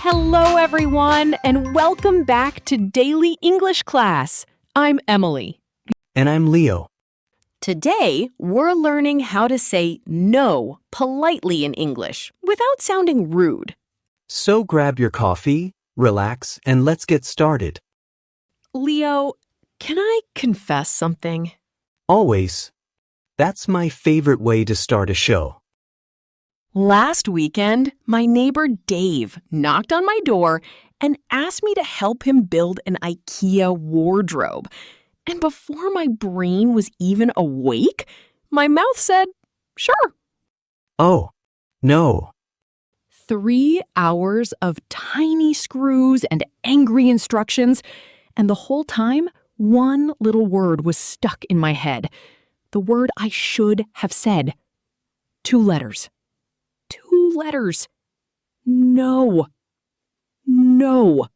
Hello, everyone, and welcome back to Daily English Class. I'm Emily. And I'm Leo. Today, we're learning how to say no politely in English without sounding rude. So grab your coffee, relax, and let's get started. Leo, can I confess something? Always. That's my favorite way to start a show. Last weekend, my neighbor Dave knocked on my door and asked me to help him build an IKEA wardrobe. And before my brain was even awake, my mouth said, sure. Oh, no. 3 hours of tiny screws and angry instructions, and the whole time, one little word was stuck in my head. The word I should have said. 2 letters. 2 letters. No. No.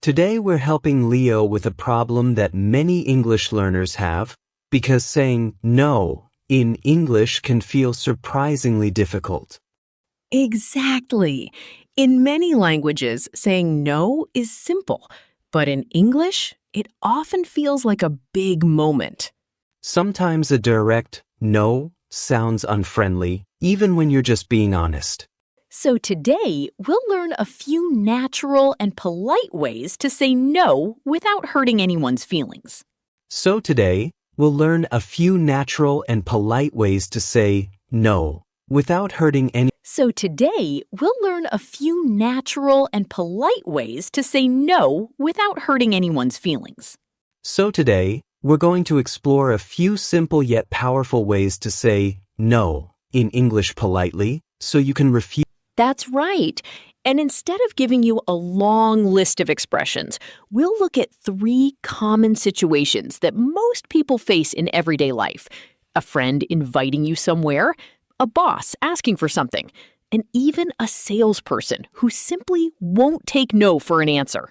Today we're helping Leo with a problem that many English learners have because saying no in English can feel surprisingly difficult. Exactly. In many languages, saying no is simple, but in English, it often feels like a big moment. Sometimes a direct no sounds unfriendly, even when you're just being honest. So today, we'll learn a few natural and polite ways to say no without hurting anyone's feelings. So today, we'll learn a few natural and polite ways to say no without hurting any. So today, we'll learn a few natural and polite ways to say no without hurting anyone's feelings. So today, we're going to explore a few simple yet powerful ways to say no in English politely so you can refuse. That's right. And instead of giving you a long list of expressions, we'll look at 3 common situations that most people face in everyday life. A friend inviting you somewhere, a boss asking for something, and even a salesperson who simply won't take no for an answer.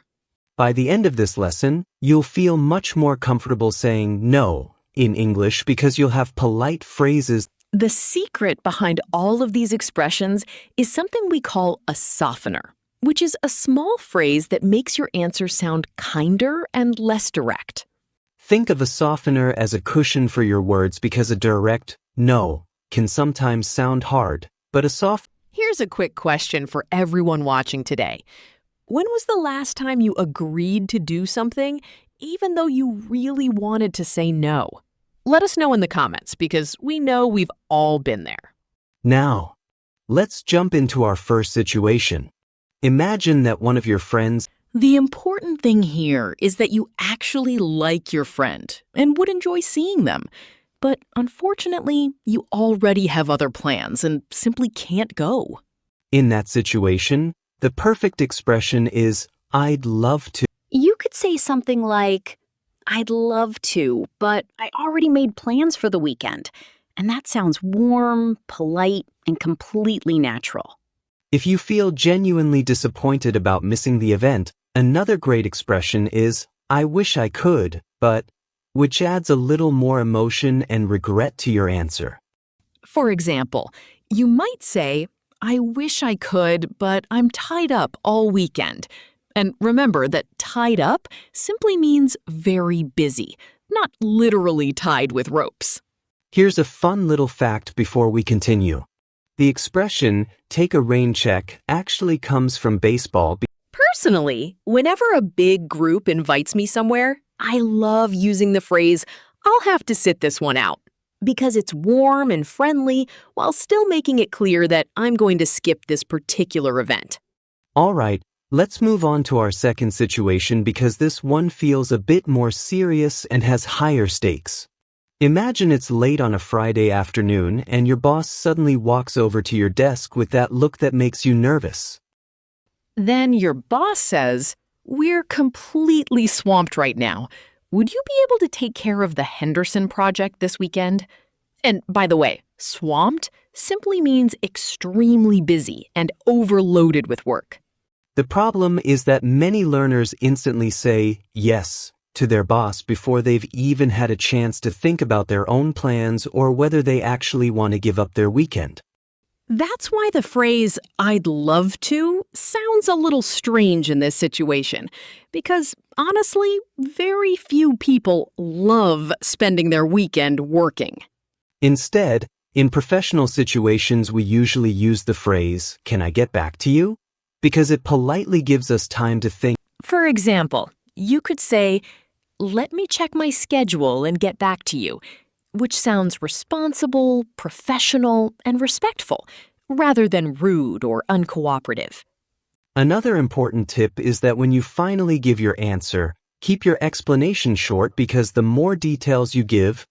By the end of this lesson, you'll feel much more comfortable saying no in English because you'll have polite phrases. The secret behind all of these expressions is something we call a softener, which is a small phrase that makes your answer sound kinder and less direct. Think of a softener as a cushion for your words because a direct no can sometimes sound hard, but a soft. Here's a quick question for everyone watching today. When was the last time you agreed to do something, even though you really wanted to say no? Let us know in the comments because we know we've all been there. Now, let's jump into our first situation. Imagine that one of your friends. The important thing here is that you actually like your friend and would enjoy seeing them. But unfortunately, you already have other plans and simply can't go. In that situation, the perfect expression is, I'd love to. You could say something like, I'd love to, but I already made plans for the weekend. And that sounds warm, polite, and completely natural. If you feel genuinely disappointed about missing the event, another great expression is, I wish I could, but, which adds a little more emotion and regret to your answer. For example, you might say, I wish I could, but I'm tied up all weekend. And remember that tied up simply means very busy, not literally tied with ropes. Here's a fun little fact before we continue. The expression, take a rain check, actually comes from baseball. Personally, whenever a big group invites me somewhere, I love using the phrase, I'll have to sit this one out, because it's warm and friendly while still making it clear that I'm going to skip this particular event. All right. Let's move on to our second situation because this one feels a bit more serious and has higher stakes. Imagine it's late on a Friday afternoon and your boss suddenly walks over to your desk with that look that makes you nervous. Then your boss says, we're completely swamped right now. Would you be able to take care of the Henderson project this weekend? And by the way, swamped simply means extremely busy and overloaded with work. The problem is that many learners instantly say yes to their boss before they've even had a chance to think about their own plans or whether they actually want to give up their weekend. That's why the phrase, "I'd love to," sounds a little strange in this situation, because honestly, very few people love spending their weekend working. Instead, in professional situations, we usually use the phrase, "Can I get back to you?" because it politely gives us time to think. For example, you could say, "Let me check my schedule and get back to you," which sounds responsible, professional, and respectful, rather than rude or uncooperative. Another important tip is that when you finally give your answer, keep your explanation short because the more details you give,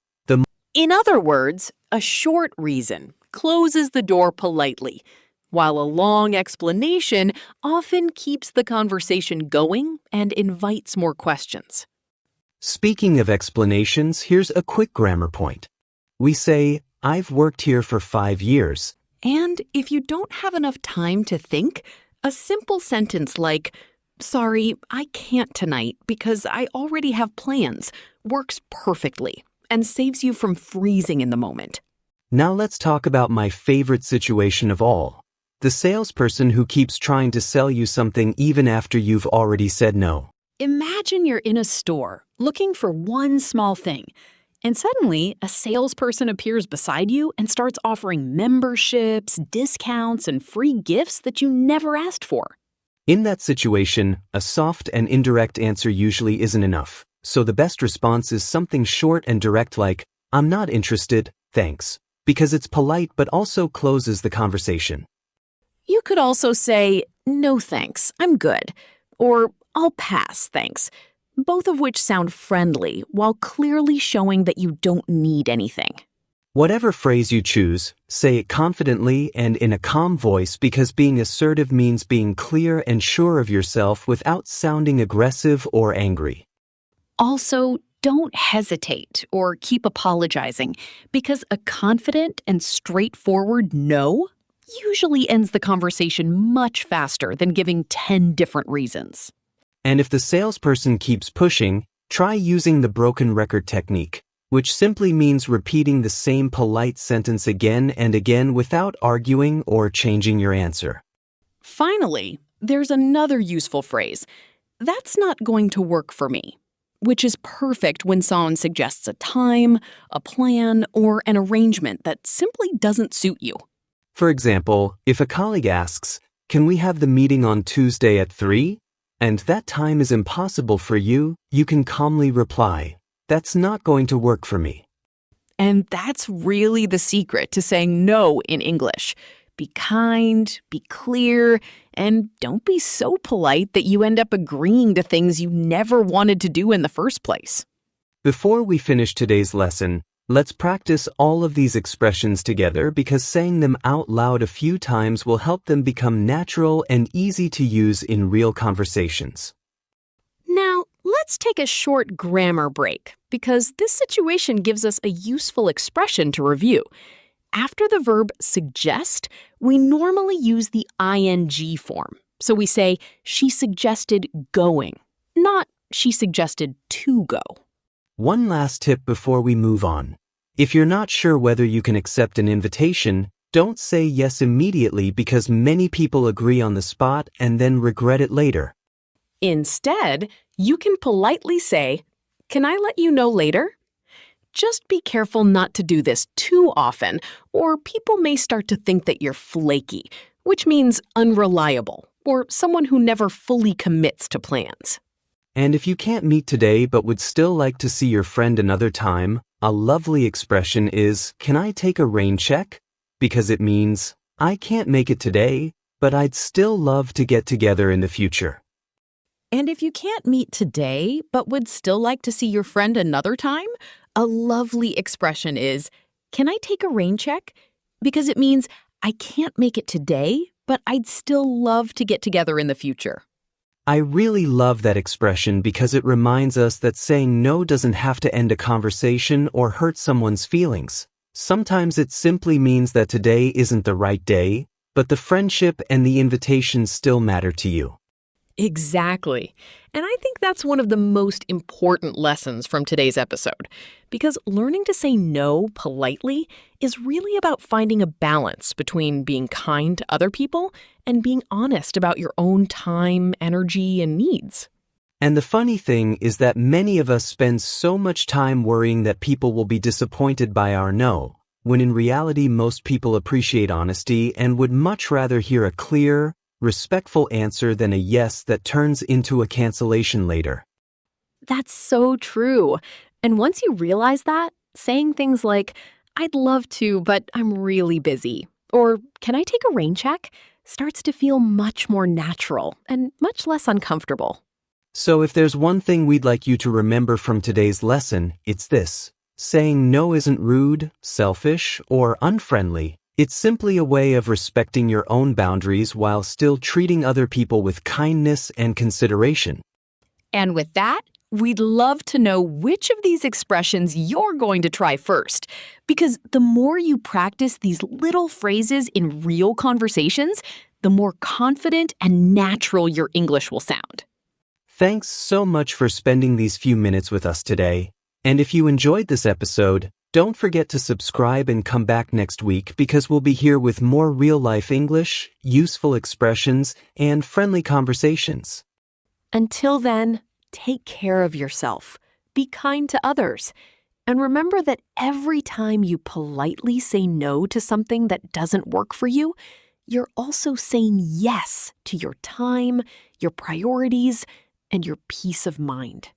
In other words, a short reason closes the door politely, while a long explanation often keeps the conversation going and invites more questions. Speaking of explanations, here's a quick grammar point. We say, "I've worked here for 5 years." And if you don't have enough time to think, a simple sentence like, "Sorry, I can't tonight because I already have plans," works perfectly and saves you from freezing in the moment. Now let's talk about my favorite situation of all. The salesperson who keeps trying to sell you something even after you've already said no. Imagine you're in a store looking for one small thing, and suddenly a salesperson appears beside you and starts offering memberships, discounts, and free gifts that you never asked for. In that situation, a soft and indirect answer usually isn't enough. So the best response is something short and direct like, "I'm not interested, thanks," because it's polite but also closes the conversation. You could also say, "No thanks, I'm good," or "I'll pass, thanks," both of which sound friendly while clearly showing that you don't need anything. Whatever phrase you choose, say it confidently and in a calm voice because being assertive means being clear and sure of yourself without sounding aggressive or angry. Also, don't hesitate or keep apologizing because a confident and straightforward no usually ends the conversation much faster than giving 10 different reasons. And if the salesperson keeps pushing, try using the broken record technique, which simply means repeating the same polite sentence again and again without arguing or changing your answer. Finally, there's another useful phrase, "That's not going to work for me," which is perfect when someone suggests a time, a plan, or an arrangement that simply doesn't suit you. For example, if a colleague asks, "Can we have the meeting on Tuesday at 3?" and that time is impossible for you, you can calmly reply, "That's not going to work for me." And that's really the secret to saying no in English. Be kind, be clear, and don't be so polite that you end up agreeing to things you never wanted to do in the first place. Before we finish today's lesson, let's practice all of these expressions together because saying them out loud a few times will help them become natural and easy to use in real conversations. Now, let's take a short grammar break because this situation gives us a useful expression to review. After the verb suggest, we normally use the ing form. So we say, "She suggested going," not "she suggested to go." One last tip before we move on. If you're not sure whether you can accept an invitation, don't say yes immediately because many people agree on the spot and then regret it later. Instead, you can politely say, "Can I let you know later?" Just be careful not to do this too often, or people may start to think that you're flaky, which means unreliable, or someone who never fully commits to plans. And if you can't meet today but would still like to see your friend another time, a lovely expression is, "Can I take a rain check?" Because it means, I can't make it today, but I'd still love to get together in the future. And if you can't meet today, but would still like to see your friend another time, a lovely expression is, "Can I take a rain check?" Because it means, I can't make it today, but I'd still love to get together in the future. I really love that expression because it reminds us that saying no doesn't have to end a conversation or hurt someone's feelings. Sometimes it simply means that today isn't the right day, but the friendship and the invitation still matter to you. Exactly. And I think that's one of the most important lessons from today's episode, because learning to say no politely is really about finding a balance between being kind to other people and being honest about your own time, energy, and needs. And the funny thing is that many of us spend so much time worrying that people will be disappointed by our no, when in reality most people appreciate honesty and would much rather hear a clear, respectful answer than a yes that turns into a cancellation later. That's so true. And once you realize that, saying things like, I'd love to, but I'm really busy, or can I take a rain check, starts to feel much more natural and much less uncomfortable. So if there's one thing we'd like you to remember from today's lesson, it's this. Saying no isn't rude, selfish, or unfriendly. It's simply a way of respecting your own boundaries while still treating other people with kindness and consideration. And with that, we'd love to know which of these expressions you're going to try first. Because the more you practice these little phrases in real conversations, the more confident and natural your English will sound. Thanks so much for spending these few minutes with us today. And if you enjoyed this episode, don't forget to subscribe and come back next week because we'll be here with more real-life English, useful expressions, and friendly conversations. Until then, take care of yourself. Be kind to others. And remember that every time you politely say no to something that doesn't work for you, you're also saying yes to your time, your priorities, and your peace of mind.